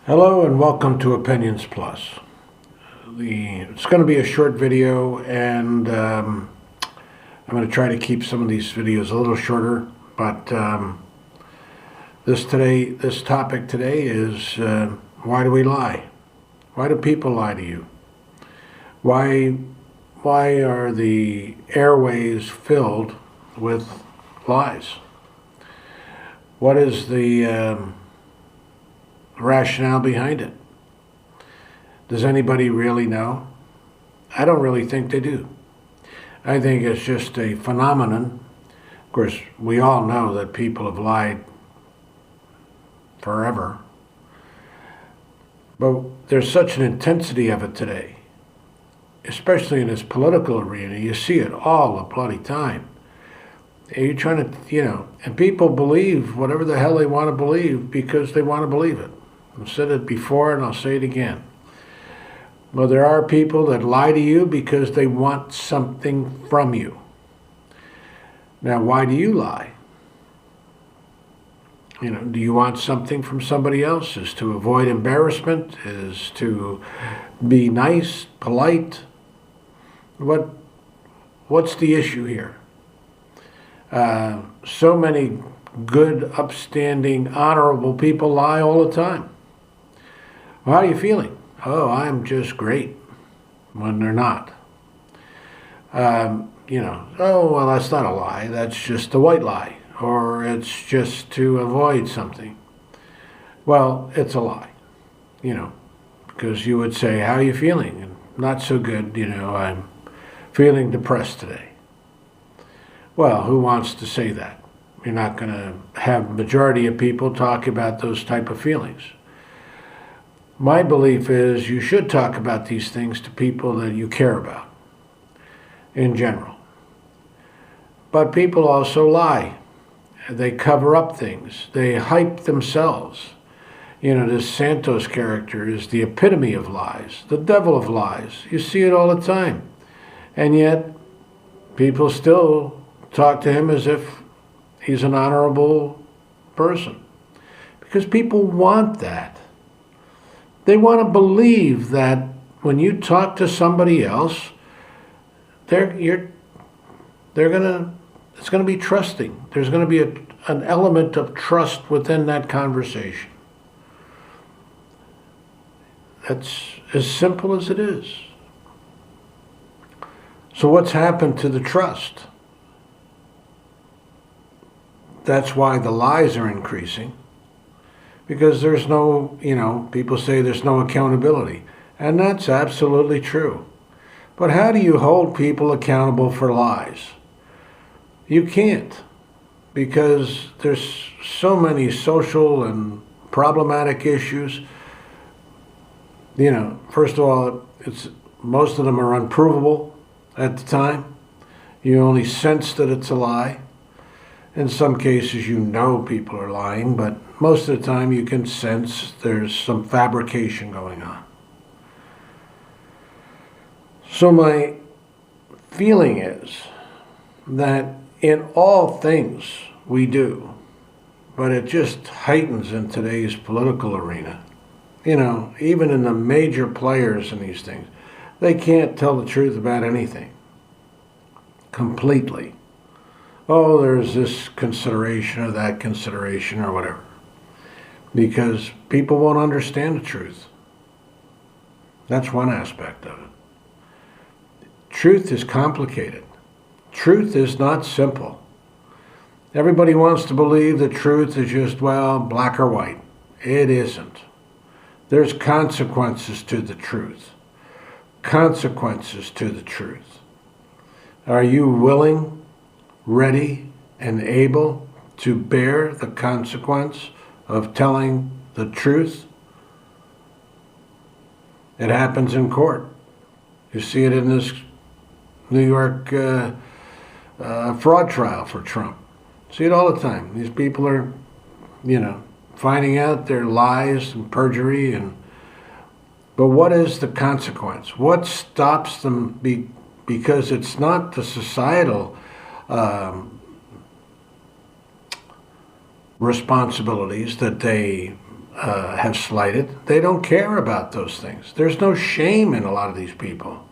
Hello and welcome to Opinions Plus. It's going to be a short video, and I'm going to try to keep some of these videos a little shorter. But this topic today is why do we lie? Why do people lie to you? Why are the airways filled with lies? What is the rationale behind it? Does anybody really know? I don't really think they do. I think it's just a phenomenon. Of course, we all know that people have lied forever. But there's such an intensity of it today, especially in this political arena. You see it all the bloody time. You're trying to, and people believe whatever the hell they want to believe because they want to believe it. I've said it before and I'll say it again. Well, there are people that lie to you because they want something from you. Now, why do you lie? Do you want something from somebody else? Is to avoid embarrassment? Is to be nice, polite? What's the issue here? So many good, upstanding, honorable people lie all the time. Well, how are you feeling? Oh, I'm just great, when they're not. Oh, well, that's not a lie. That's just a white lie. Or it's just to avoid something. Well, it's a lie, because you would say, how are you feeling? And not so good, I'm feeling depressed today. Well, who wants to say that? You're not going to have a majority of people talk about those type of feelings. My belief is you should talk about these things to people that you care about, in general. But people also lie. They cover up things. They hype themselves. This Santos character is the epitome of lies, the devil of lies. You see it all the time. And yet, people still talk to him as if he's an honorable person. Because people want that. They want to believe that when you talk to somebody else, it's going to be trusting. There's going to be an element of trust within that conversation. That's as simple as it is. So what's happened to the trust? That's why the lies are increasing. Because there's no, people say there's no accountability. And that's absolutely true. But how do you hold people accountable for lies? You can't. Because there's so many social and problematic issues. First of all, most of them are unprovable at the time. You only sense that it's a lie. In some cases, people are lying, but most of the time you can sense there's some fabrication going on. So my feeling is that in all things we do, but it just heightens in today's political arena. Even in the major players in these things, they can't tell the truth about anything. Completely. Oh, there's this consideration or that consideration or whatever. Because people won't understand the truth. That's one aspect of it. Truth is complicated. Truth is not simple. Everybody wants to believe that truth is just, black or white. It isn't. There's consequences to the truth. Consequences to the truth. Are you willing, ready, and able to bear the consequence of telling the truth? It happens in court. You see it in this New York fraud trial for Trump. See it all the time. These people are, finding out their lies and perjury. But what is the consequence? What stops them? Because it's not the societal responsibilities that they have slighted. They don't care about those things. There's no shame in a lot of these people.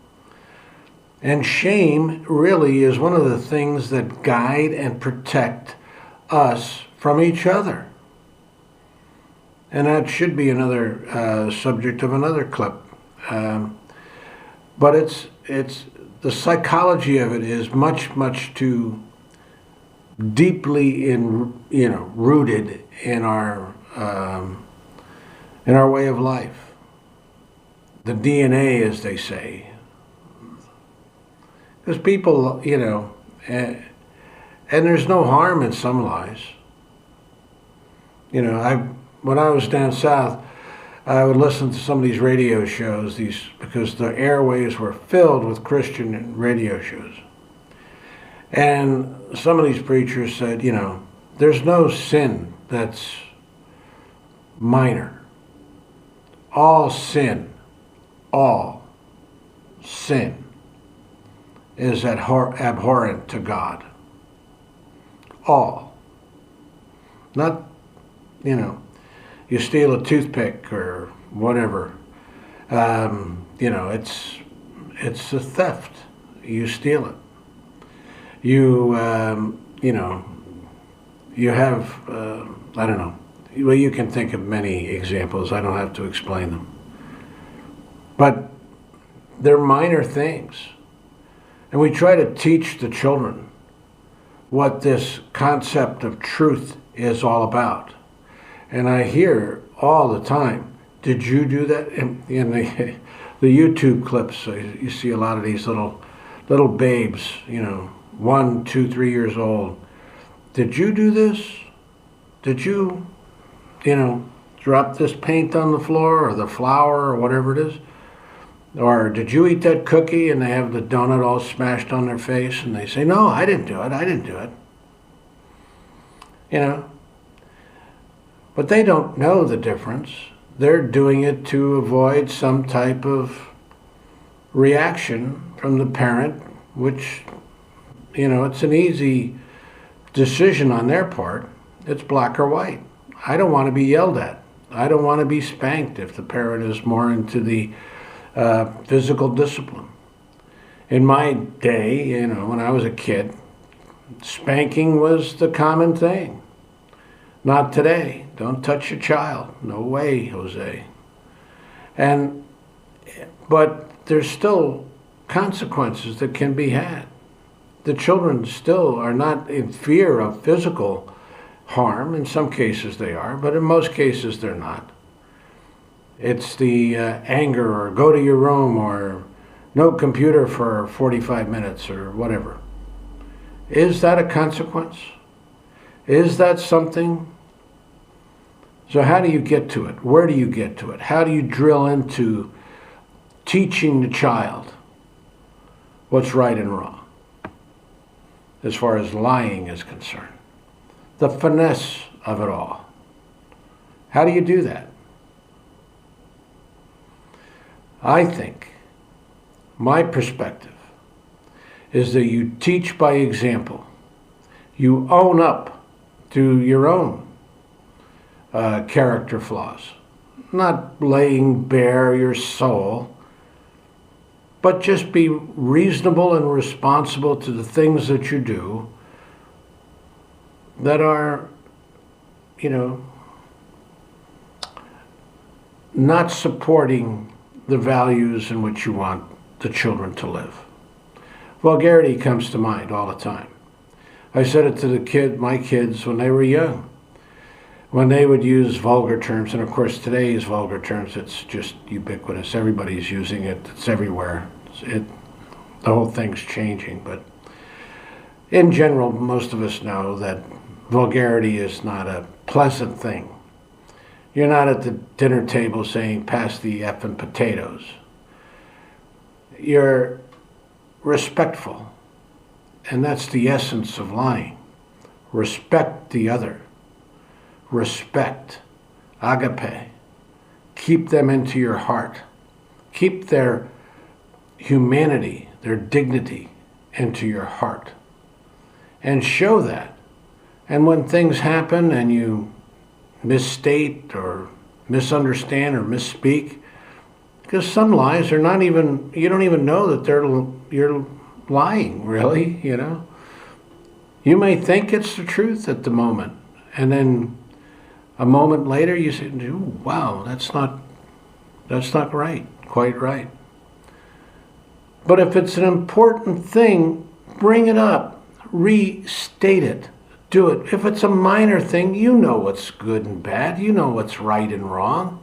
And shame really is one of the things that guide and protect us from each other. And that should be another subject of another clip. But it's the psychology of it is much too deeply rooted in our way of life. The DNA, as they say. Because people, and there's no harm in some lies. When I was down south, I would listen to some of these radio shows, because the airwaves were filled with Christian radio shows. And some of these preachers said, there's no sin that's minor. All sin is abhorrent to God. All. Not, you steal a toothpick or whatever. It's a theft. You steal it. You have, I don't know. Well, you can think of many examples. I don't have to explain them. But they're minor things. And we try to teach the children what this concept of truth is all about. And I hear all the time, did you do that? In the YouTube clips, you see a lot of these little babes, 1, 2, 3 years old. Did you do this? Did you, drop this paint on the floor or the flour or whatever it is? Or did you eat that cookie? And they have the donut all smashed on their face and they say, no, I didn't do it. I didn't do it. But they don't know the difference. They're doing it to avoid some type of reaction from the parent, which, it's an easy decision on their part. It's black or white. I don't want to be yelled at. I don't want to be spanked if the parent is more into the physical discipline. In my day, when I was a kid, spanking was the common thing. Not today. Don't touch your child. No way, Jose. But there's still consequences that can be had. The children still are not in fear of physical harm. In some cases they are, but in most cases they're not. It's the anger, or go to your room, or no computer for 45 minutes, or whatever. Is that a consequence? Is that something? So how do you get to it? Where do you get to it? How do you drill into teaching the child what's right and wrong as far as lying is concerned? The finesse of it all. How do you do that? I think my perspective is that you teach by example. You own up to your own character flaws. Not laying bare your soul, but just be reasonable and responsible to the things that you do that are, not supporting the values in which you want the children to live. Vulgarity comes to mind all the time. I said it to my kids when they were young. When they would use vulgar terms, and of course today's vulgar terms, it's just ubiquitous. Everybody's using it. It's everywhere. The whole thing's changing. But in general, most of us know that vulgarity is not a pleasant thing. You're not at the dinner table saying, pass the effing potatoes. You're respectful. And that's the essence of lying. Respect the other. Respect. Agape. Keep them into your heart. Keep their humanity, their dignity into your heart. And show that. And when things happen and you misstate or misunderstand or misspeak. Because some lies are not even, you don't even know that you're lying, really, you know. You may think it's the truth at the moment, and then a moment later you say, "Ooh, wow, that's not quite right." But if it's an important thing, bring it up, restate it, do it. If it's a minor thing, you know what's good and bad, you know what's right and wrong.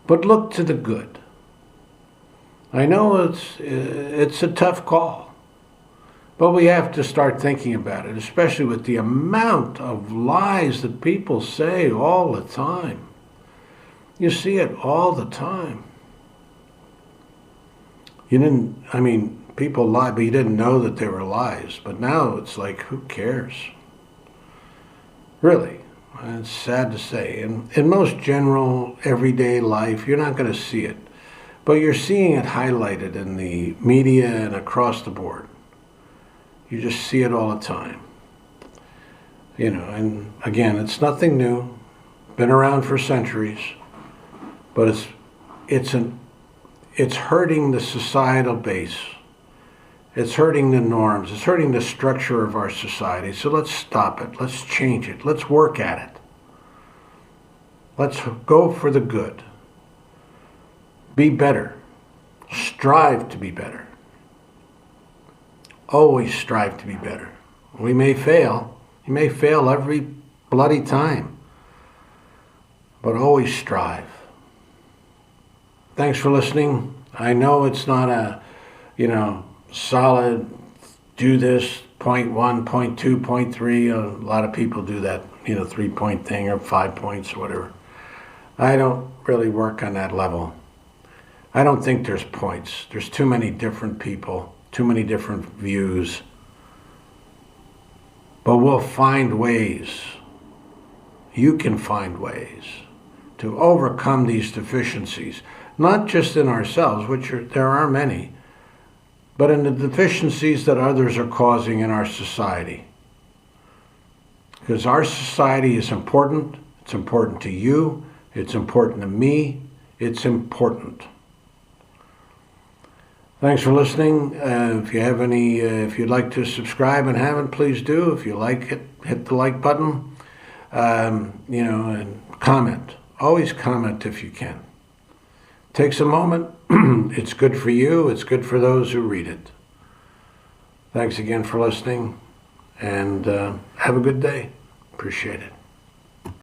But look to the good. I know it's a tough call, but we have to start thinking about it, especially with the amount of lies that people say all the time. You see it all the time. People lie, but you didn't know that they were lies. But now it's like, who cares? Really. It's sad to say. In most general, everyday life, you're not going to see it. But you're seeing it highlighted in the media and across the board. You just see it all the time. You know, and again, it's nothing new. Been around for centuries. But it's hurting the societal base. It's hurting the norms. It's hurting the structure of our society. So let's stop it. Let's change it. Let's work at it. Let's go for the good. Be better. Strive to be better. Always strive to be better. We may fail. You may fail every bloody time. But always strive. Thanks for listening. I know it's not a, solid, do this, point 1, point 2, point 3. A lot of people do that, 3-point thing or 5 points or whatever. I don't really work on that level. I don't think there's points. There's too many different people, too many different views. But we'll find ways. You can find ways to overcome these deficiencies, not just in ourselves, there are many, but in the deficiencies that others are causing in our society. Because our society is important. It's important to you. It's important to me. It's important. Thanks for listening. If you have if you'd like to subscribe and haven't, please do. If you like it, hit the like button. And comment. Always comment if you can. Takes a moment. It's good for you. It's good for those who read it. Thanks again for listening, and have a good day. Appreciate it.